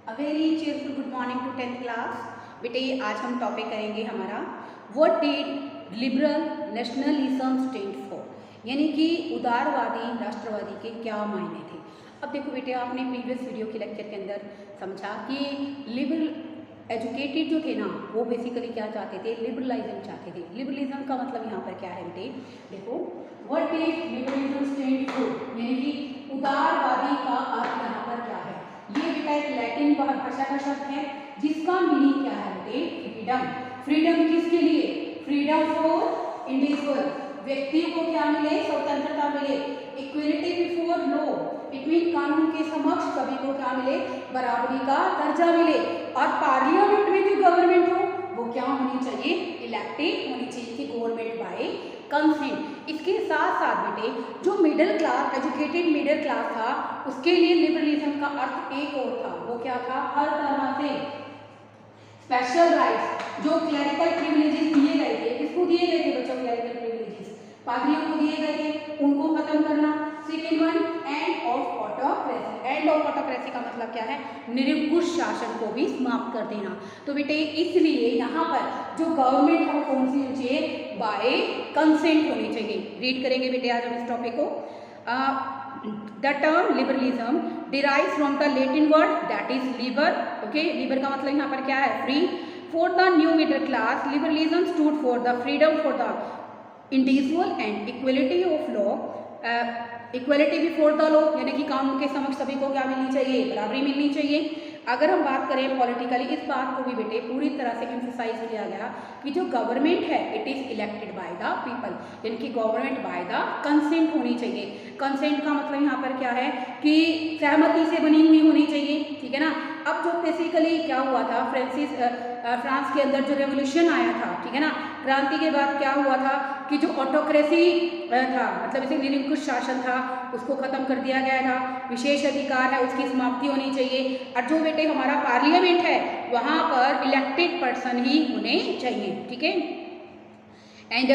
A very cheerful good morning to 10th class. बेटे आज हम टॉपिक करेंगे हमारा what did liberal nationalism stand for, यानी कि उदारवादी राष्ट्रवादी के क्या मायने थे। अब देखो बेटे, आपने प्रीवियस वीडियो के लेक्चर के अंदर समझा कि लिबरल एजुकेटेड जो थे ना, वो बेसिकली क्या चाहते थे, लिबरलाइज्म चाहते थे। लिबरलिज्म का मतलब यहाँ पर क्या है बेटे, देखो what did liberalism stand for, यानी कि उदारवादी का अर्थ यहाँ पर क्या है। ये बेटा एक लैटिन भाषा का शब्द है जिसका मीनिंग क्या है बेटे, फ्रीडम। फ्रीडम किसके लिए, फ्रीडम फॉर इंडिविजुअल, व्यक्ति को क्या मिले, स्वतंत्रता मिले। Equality before law, it mean कानून के समक्ष सभी को क्या मिले, बराबरी का दर्जा मिले। और पार्लियामेंट में जो गवर्नमेंट हो वो क्या होनी चाहिए, इलेक्टेड होनी चाहिए कि गवर्नमेंट बाय कंसेंट। इसके साथ साथ बेटे जो middle class, educated middle class था, उसके लिए लिबरलिज्म का अर्थ एक और था। वो क्या था, हर तरह से स्पेशल राइट्स, जो क्लरिकल प्रिविलेजेस दिए गए थे, किसको दिए गए थे बच्चों, क्लरिकल प्रिविलेजेस पादरियों को दिए गए थे, उनको खत्म करना। Second one, end of autocracy. End of autocracy का मतलब क्या है, निरंकुश शासन को भी समाप्त कर देना। तो बेटे इसलिए यहाँ पर जो गवर्नमेंट है वो कौन सी होनी चाहिए, बाय कंसेंट होनी चाहिए। रीड करेंगे बेटे आज हम इस टॉपिक को। The term liberalism derives from the Latin word that is Libre. Okay, Libre का मतलब यहाँ पर क्या है, free. For the new middle class liberalism stood for the freedom for the individual and equality of law. Equality before the law, यानी कि कानून के समक्ष सभी को क्या मिलनी चाहिए, बराबरी मिलनी चाहिए। अगर हम बात करें पॉलिटिकली, इस बात को भी बेटे पूरी तरह से एम्फसाइज किया गया कि जो गवर्नमेंट है it is elected by the people, यानी कि गवर्नमेंट बाय द कंसेंट होनी चाहिए। कंसेंट का मतलब यहाँ पर क्या है कि सहमति से बनी हुई होनी चाहिए, ठीक है ना। अब जो बेसिकली क्या हुआ था, फ्रांस के अंदर जो रेवोल्यूशन आया था, ठीक है ना, क्रांति के बाद क्या हुआ था कि जो ऑटोक्रेसी था, मतलब इसे निरंकुश शासन था, उसको खत्म कर दिया गया था। विशेष अधिकार है उसकी समाप्ति होनी चाहिए। और जो बेटे हमारा पार्लियामेंट है वहाँ पर इलेक्टेड पर्सन ही होने चाहिए, ठीक है। And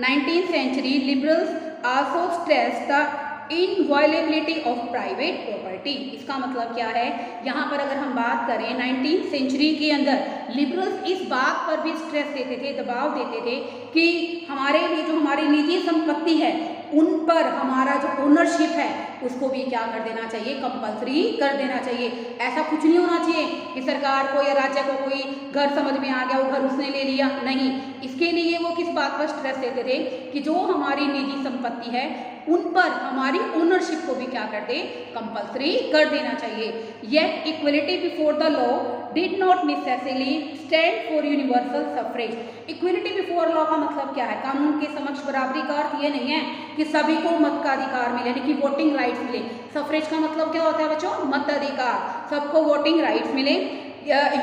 19th century liberals also stress the inviolability of private property. इसका मतलब क्या है, यहाँ पर अगर हम बात करें 19th सेंचुरी के अंदर लिबरल्स इस बात पर भी स्ट्रेस देते थे, दबाव देते थे कि हमारे लिए जो हमारी निजी संपत्ति है उन पर हमारा जो ओनरशिप है उसको भी क्या कर देना चाहिए, कंपल्सरी कर देना चाहिए। ऐसा कुछ नहीं होना चाहिए कि सरकार को या राज्य को कोई घर समझ में आ गया, वो घर उसने ले लिया, नहीं। इसके लिए वो किस बात पर स्ट्रेस देते थे कि जो हमारी निजी संपत्ति है उन पर हमारी ओनरशिप को भी क्या कर दे, कंपल्सरी कर देना चाहिए। Yet equality before the law did not necessarily stand for universal suffrage. Equality before law का मतलब क्या है, कानून के समक्ष बराबरी का अर्थ ये नहीं है कि सभी को मत का अधिकार मिले, यानी कि वोटिंग राइट्स मिले। सफरेज का मतलब क्या होता है बच्चों, मताधिकार, सबको वोटिंग राइट्स मिले।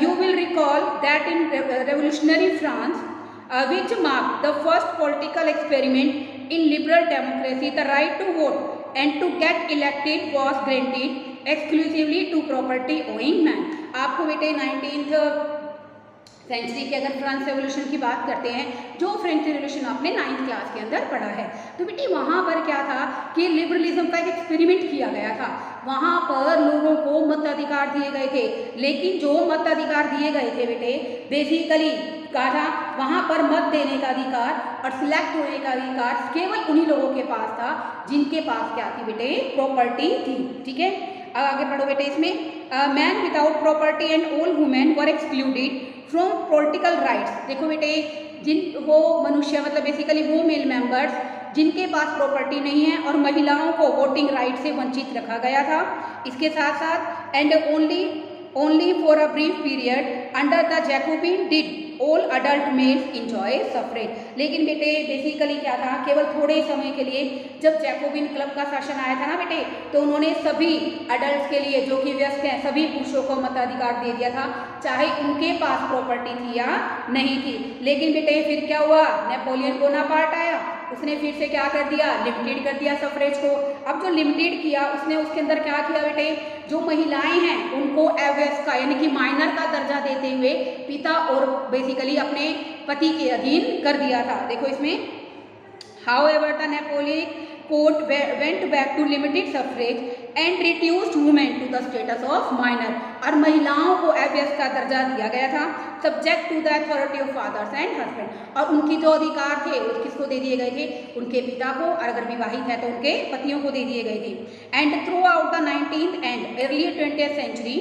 You will recall that in revolutionary France which marked the first political experiment in liberal democracy, the right to vote and to get elected was granted exclusively to property owning man। आपको बेटे 19th century के अगर France revolution की बात करते हैं, जो French revolution आपने 9th क्लास के अंदर पढ़ा है, तो बेटी वहाँ पर क्या था कि लिबरलिज्म का एक एक्सपेरिमेंट किया गया था। वहाँ पर लोगों को मताधिकार दिए गए थे, लेकिन जो मताधिकार दिए गए थे बेटे बेसिकली कहा था वहाँ पर मत देने का अधिकार और सिलेक्ट होने का अधिकार केवल उन्हीं लोगों के पास था जिनके पास क्या थी बेटे, प्रॉपर्टी थी, ठीक है। अब आगे पढ़ो बेटे, इसमें man without property and all women were excluded from political rights. देखो बेटे, जिन वो मनुष्य मतलब बेसिकली वो मेल मेंबर्स जिनके पास प्रॉपर्टी नहीं है और महिलाओं को वोटिंग राइट से वंचित रखा गया था। इसके साथ साथ and only for a brief period under the Jacobin did all adult males enjoy suffrage. लेकिन बेटे बेसिकली क्या था, केवल थोड़े समय के लिए जब जैकोबिन क्लब का शासन आया था ना बेटे, तो उन्होंने सभी अडल्ट के लिए जो कि व्यस्त हैं सभी पुरुषों को मताधिकार दे दिया था, चाहे उनके पास प्रॉपर्टी थी या नहीं थी। लेकिन बेटे फिर क्या हुआ, नेपोलियन बोनापार्ट आया, उसने फिर से क्या कर दिया, लिमिटेड कर दिया सफरेज को। अब जो लिमिटेड किया उसने उसके अंदर क्या किया बेटे, जो महिलाएं हैं उनको अवयस्क का यानी कि माइनर का दर्जा देते हुए पिता और बेसिकली अपने पति के अधीन कर दिया था। देखो इसमें however the court went back to limited suffrage and reduced women to the status of minor, और महिलाओं को एवएस का दर्जा दिया गया था, subject to the authority of fathers and husband, और उनकी जो अधिकार थे वो किसको दे दिए गए थे, उनके पिता को, और अगर विवाहित है तो उनके पतियों को दे दिए गए थे। And throughout the 19th and early 20th century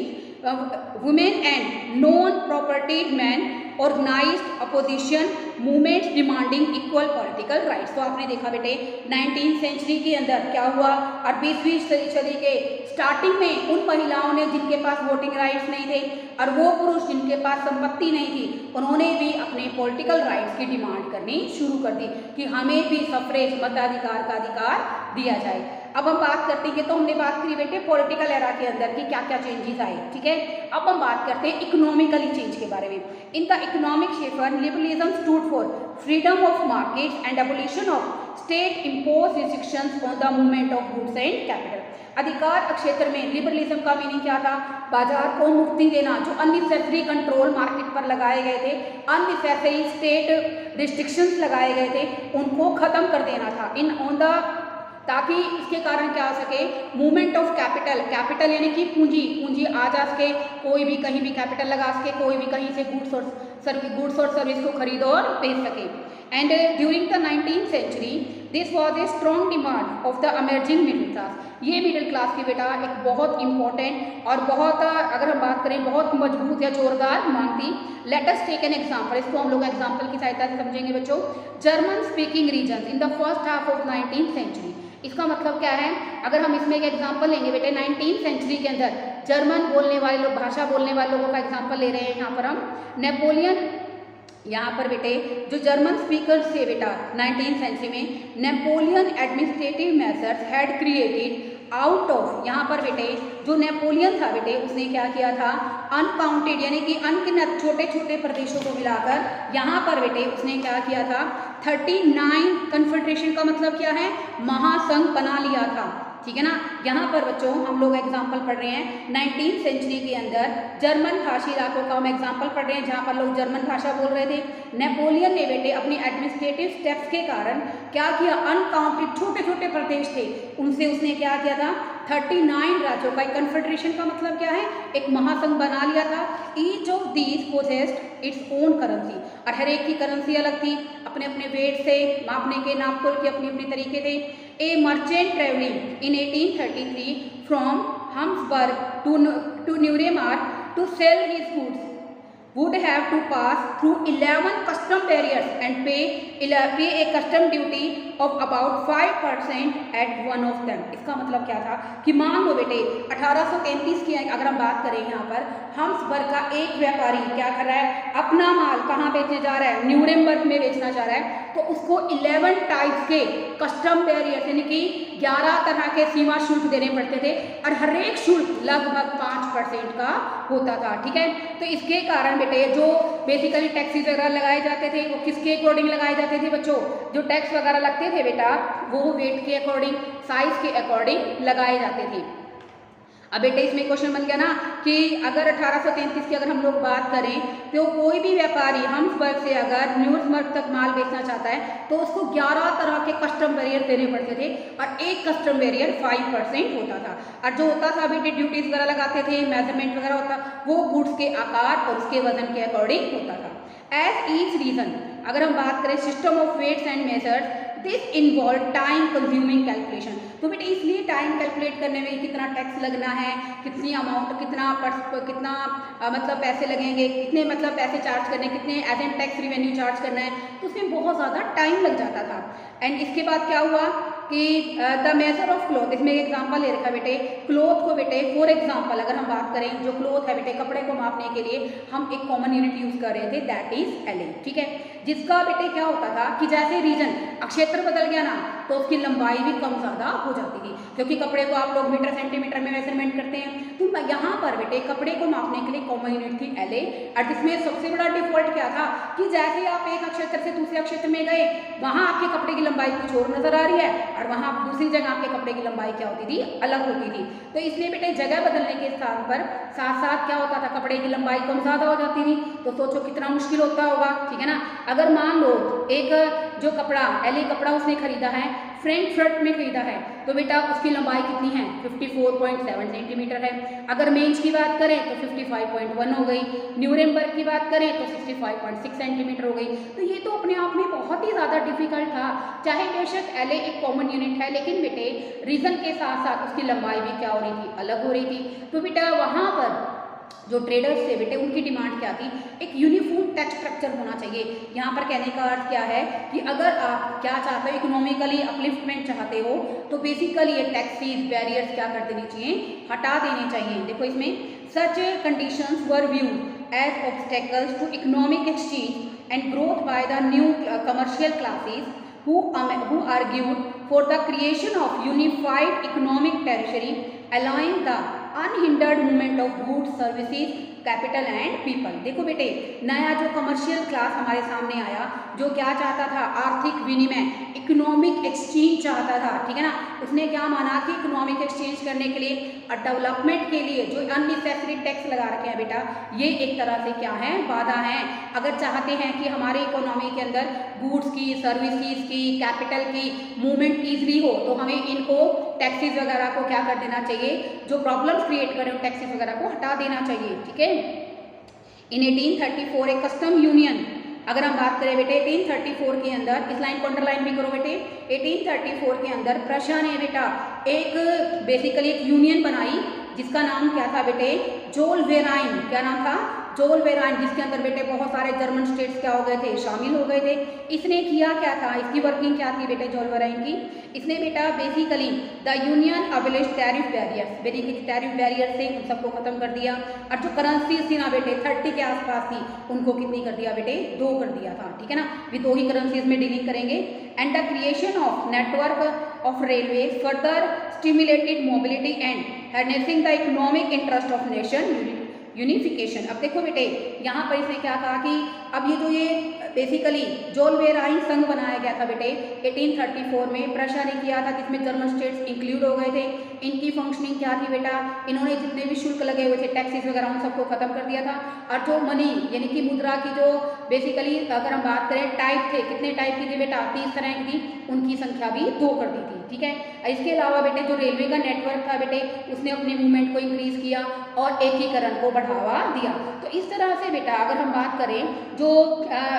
women and non-propertied men organized opposition movements demanding equal political rights। तो आपने देखा बेटे 19th सेंचुरी के अंदर क्या हुआ, और 20वीं सदी के स्टार्टिंग में उन महिलाओं ने जिनके पास वोटिंग राइट्स नहीं थे और वो पुरुष जिनके पास संपत्ति नहीं थी, उन्होंने भी अपने पॉलिटिकल राइट्स की डिमांड करनी शुरू कर दी कि हमें भी सफरेज मताधिकार का अधिकार दिया जाए। अब हम बात करते हैं, तो हमने बात करी बेटे पॉलिटिकल एरा के अंदर कि क्या क्या चेंजेस आए, ठीक है। अब हम बात करते हैं इकोनॉमिकली चेंज के बारे में। In the economic shaper liberalism stood for freedom of market and abolition of state impose restrictions on the movement of goods and capital. अधिकार क्षेत्र में लिबरलिज्म का मीनिंग क्या था, बाजार को मुक्ति देना, जो अननेसेसरी कंट्रोल मार्केट पर लगाए गए थे, अननेसेसरी स्टेट रिस्ट्रिक्शंस लगाए गए थे, उनको खत्म कर देना था इन ऑन द, ताकि इसके कारण क्या हो सके, मूवमेंट ऑफ कैपिटल, कैपिटल यानी कि पूंजी, पूंजी आ जा सके, कोई भी कहीं भी कैपिटल लगा सके, कोई भी कहीं से गुड्स और सर्विस को खरीद और बेच सके। And during the 19th century this was a strong demand of the emerging middle class. ये मिडिल क्लास की बेटा एक बहुत इंपॉर्टेंट और बहुत, अगर हम बात करें, बहुत मजबूत या जोरदार मांग थी। Let us take an example, इसको हम लोग एग्जांपल की सहायता से समझेंगे बच्चों। German speaking region in the first half of 19th century, इसका मतलब क्या है, अगर हम इसमें एक एग्जांपल लेंगे बेटे 19th सेंचुरी के अंदर जर्मन बोलने वाले लोग, भाषा बोलने वाले लोगों का एग्जांपल ले रहे हैं यहाँ पर हम। नेपोलियन, यहाँ पर बेटे जो जर्मन स्पीकर्स थे बेटा 19th सेंचुरी में, Napoleon administrative measures had created out of, यहाँ पर बेटे जो नेपोलियन था बेटे उसने क्या किया था, अनकाउंटेड यानी कि अनगिनत छोटे छोटे प्रदेशों को मिलाकर यहाँ पर बेटे उसने क्या किया था, 39 कन्फेडरेशन का मतलब क्या है, महासंघ बना लिया था, ठीक है ना। यहाँ पर बच्चों हम लोग एग्जाम्पल पढ़ रहे हैं 19th सेंचुरी के अंदर जर्मन भाषी इलाकों का हम एग्जाम्पल पढ़ रहे हैं जहाँ पर लोग जर्मन भाषा बोल रहे थे। नेपोलियन ने बेटे अपनी एडमिनिस्ट्रेटिव स्टेप्स के कारण क्या किया, अनकाउंटेड छोटे छोटे प्रदेश थे उनसे उसने क्या किया था, 39 राज्यों का कन्फेडरेशन का मतलब क्या है, एक महासंघ बना लिया था। Each of these possessed its own currency, और हर एक की करेंसी अलग थी, अपने अपने वेट से मापने के, नापतोल के अपने अपने तरीके थे। A merchant travelling in 1833 from Hamburg to Nuremberg to sell his goods would have to pass through 11 custom barriers and pay a custom duty of about 5% at one of them। इसका मतलब क्या था कि मान लो बेटे 1833 की अगर हम बात करें, यहाँ पर हम्सबर्ग का एक व्यापारी क्या कर रहा है, अपना माल कहाँ बेचने जा रहा है, न्यूरेमबर्ग में बेचना चाह रहा है, तो उसको 11 टाइप्स के कस्टम बैरियर यानी कि 11 तरह के सीमा शुल्क देने पड़ते थे, और हर एक शुल्क लगभग 5% का होता था, ठीक है। तो इसके कारण बेटे जो बेसिकली टैक्सेस वगैरह लगाए जाते थे वो किसके अकॉर्डिंग लगाए जाते थे बच्चों, जो टैक्स वगैरह लगते थे बेटा वो वेट के अकॉर्डिंग, साइज के अकॉर्डिंग लगाए जाते थे। अब बेटे इसमें क्वेश्चन बन गया ना कि अगर 1833 की अगर हम लोग बात करें तो कोई भी व्यापारी हम्सबर्ग से अगर न्यूरेमबर्ग तक माल बेचना चाहता है तो उसको 11 तरह के कस्टम बैरियर देने पड़ते थे, और एक कस्टम बैरियर 5% होता था, और जो होता था बेटे ड्यूटीज वगैरह लगाते थे, मेजरमेंट वगैरह होता, वो गुड्स के आकार और उसके वजन के अकॉर्डिंग होता था। एज ईच रीजन, अगर हम बात करें system of weights and measures, this involve time consuming calculation. तो बेटे इसलिए टाइम कैलकुलेट करने में कितना टैक्स लगना है, कितनी अमाउंट, कितना मतलब पैसे लगेंगे, कितने मतलब पैसे चार्ज करने, कितने एजेंट टैक्स रिवेन्यू चार्ज करना है, तो उसमें बहुत ज़्यादा टाइम लग जाता था। एंड इसके बाद क्या हुआ कि द मेजर ऑफ क्लॉथ, इसमें एक एग्जांपल ले रखा बेटे, क्लॉथ को बेटे फॉर एग्जांपल अगर हम बात करें, जो क्लॉथ है बेटे कपड़े को मापने के लिए हम एक कॉमन यूनिट यूज़ कर रहे थे, दैट इज एल, ठीक है। जिसका बेटे क्या होता था कि जैसे रीजन क्षेत्र बदल गया ना तो उसकी लंबाई भी कम ज़्यादा हो जाती थी, क्योंकि कपड़े को आप लोग मीटर सेंटीमीटर में मेजरमेंट करते हैं। तो यहाँ पर बेटे कपड़े को मापने के लिए कॉमन यूनिट थी एल, और जिसमें सबसे बड़ा डिफॉल्ट क्या था कि जैसे आप एक क्षेत्र से दूसरे क्षेत्र में गए, वहाँ आपके कपड़े की लंबाई कुछ और नजर आ रही है, और वहाँ दूसरी जगह आपके कपड़े की लंबाई क्या होती थी, अलग होती थी। तो इसलिए बेटे जगह बदलने के स्थान पर साथ साथ क्या होता था, कपड़े की लंबाई कम ज़्यादा हो जाती थी। तो सोचो कितना मुश्किल होता होगा, ठीक है ना। अगर मान लो एक जो कपड़ा एलए कपड़ा उसने खरीदा है फ्रैंकफर्ट में खरीदा है, तो बेटा उसकी लंबाई कितनी है 54.7 सेंटीमीटर है। अगर मेंज की बात करें तो 55.1 हो गई, न्यूरेमबर्ग की बात करें तो 65.6 सेंटीमीटर हो गई। तो ये तो अपने आप में बहुत ही ज़्यादा डिफिकल्ट था, चाहे बेशक एलए एक कॉमन यूनिट है, लेकिन बेटे रीजन के साथ साथ उसकी लंबाई भी क्या हो रही थी, अलग हो रही थी। तो बेटा वहाँ पर जो ट्रेडर्स थे बेटे उनकी डिमांड क्या थी, एक यूनिफॉर्म टैक्स स्ट्रक्चर होना चाहिए। यहाँ पर कहने का अर्थ क्या है कि अगर आप क्या चाहते हो, इकोनॉमिकली अपलिफ्टमेंट चाहते हो, तो बेसिकली ये टैक्सेस बैरियर्स क्या कर देनी चाहिए, हटा देने चाहिए। देखो इसमें such conditions were viewed as obstacles to economic exchange and growth by the new commercial classes who argued for the creation of unified economic territory allowing the unhindered movement of goods, services, capital and people. देखो बेटे नया जो commercial class हमारे सामने आया, जो क्या चाहता था, आर्थिक विनिमय, इकोनॉमिक एक्सचेंज चाहता था, ठीक है ना। उसने क्या माना कि इकोनॉमिक एक्सचेंज करने के लिए और डेवलपमेंट के लिए जो अननेसेसरी टैक्स लगा रखे हैं बेटा, ये एक तरह से क्या है, बाधा है। अगर चाहते हैं कि हमारे इकोनॉमी के अंदर गुड्स की, सर्विसेज की, कैपिटल की मूवमेंट ईजिली हो, तो हमें इनको टैक्सेस वगैरह को क्या कर देना चाहिए, जो प्रॉब्लम्स क्रिएट कर रहे हो टैक्सेस वगैरह को हटा देना चाहिए, ठीक है। इन 1834 एक कस्टम यूनियन, अगर हम बात करें बेटे 1834 के अंदर, इस लाइन को अंडरलाइन भी करो बेटे, 1834 के अंदर प्रशा ने बेटा एक बेसिकली एक यूनियन बनाई जिसका नाम क्या था बेटे, जोलवेराइन। क्या नाम था, जोलवेराइन, जिसके अंदर बेटे बहुत सारे जर्मन स्टेट्स क्या हो गए थे, शामिल हो गए थे। इसने किया क्या था, इसकी वर्किंग क्या थी बेटे जोलवेराइन की, इसने बेटा basically the union abolish tariff barriers, basically tariff barrier से उन सबको खत्म कर दिया। और जो करेंसीज थी ना बेटे 30 के आसपास थी, उनको कितनी कर दिया बेटे, 2 कर दिया था, ठीक है ना। भी 2 ही करेंसीज में डीलिंग करेंगे। And the creation of network of railway further stimulated mobility and harnessing the economic interest of nation unification. अब देखो बेटे यहाँ पर इसने क्या कहा कि अब ये बेसिकली जोलवेराइन संघ बनाया गया था बेटे 1834 में, प्रशा ने किया था, जिसमें जर्मन स्टेट्स इंक्लूड हो गए थे। इनकी फंक्शनिंग क्या थी बेटा, इन्होंने जितने भी शुल्क लगे हुए थे, टैक्सेस वगैरह, उन सबको खत्म कर दिया था। और जो मनी यानी कि मुद्रा की जो बेसिकली अगर हम बात करें टाइप थे, कितने टाइप की थी बेटा, 30 तरह की थी, उनकी संख्या भी 2 कर दी थी, ठीक है। इसके अलावा बेटे जो रेलवे का नेटवर्क था बेटे, उसने अपने मूवमेंट को इंक्रीज किया और एकीकरण को बढ़ावा दिया। तो इस तरह से बेटा अगर हम बात करें जो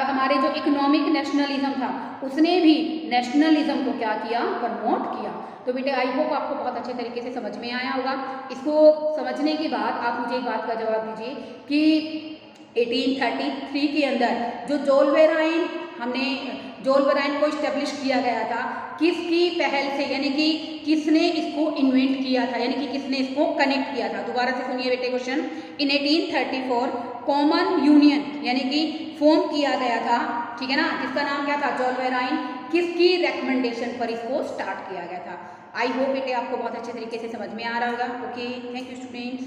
हमारे जो इकोनॉमिक नेशनलिज्म था, उसने भी नेशनलिज्म को क्या किया, प्रमोट किया। तो बेटे आई होप आपको बहुत अच्छे तरीके से समझ में आया होगा। इसको समझने के बाद आप मुझे एक बात का जवाब दीजिए कि 1833 के अंदर जो जोलवेराइन को इस्टेब्लिश किया गया था, किसकी पहल से, यानी कि किसने इसको इन्वेंट किया था, यानी कि किसने इसको कनेक्ट किया था। दोबारा से सुनिए बेटे क्वेश्चन। इन 1834 कॉमन यूनियन यानी कि फॉर्म किया गया था, ठीक है ना, जिसका नाम क्या था, जोलवेराइन। किसकी रिकमेंडेशन पर इसको स्टार्ट किया गया था। आई होप बेटे आपको बहुत अच्छे तरीके से समझ में आ रहा होगा। Okay, thank you students.